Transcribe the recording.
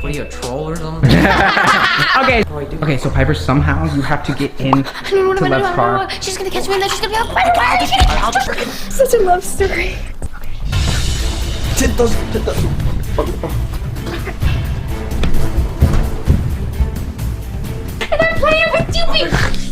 What are you, a troll or something? Okay. Okay, so Piper, somehow you have to get in to Lev's car. She's gonna catch me and then she's gonna be like, I'll just such a love story. And I'm playing with Jupi.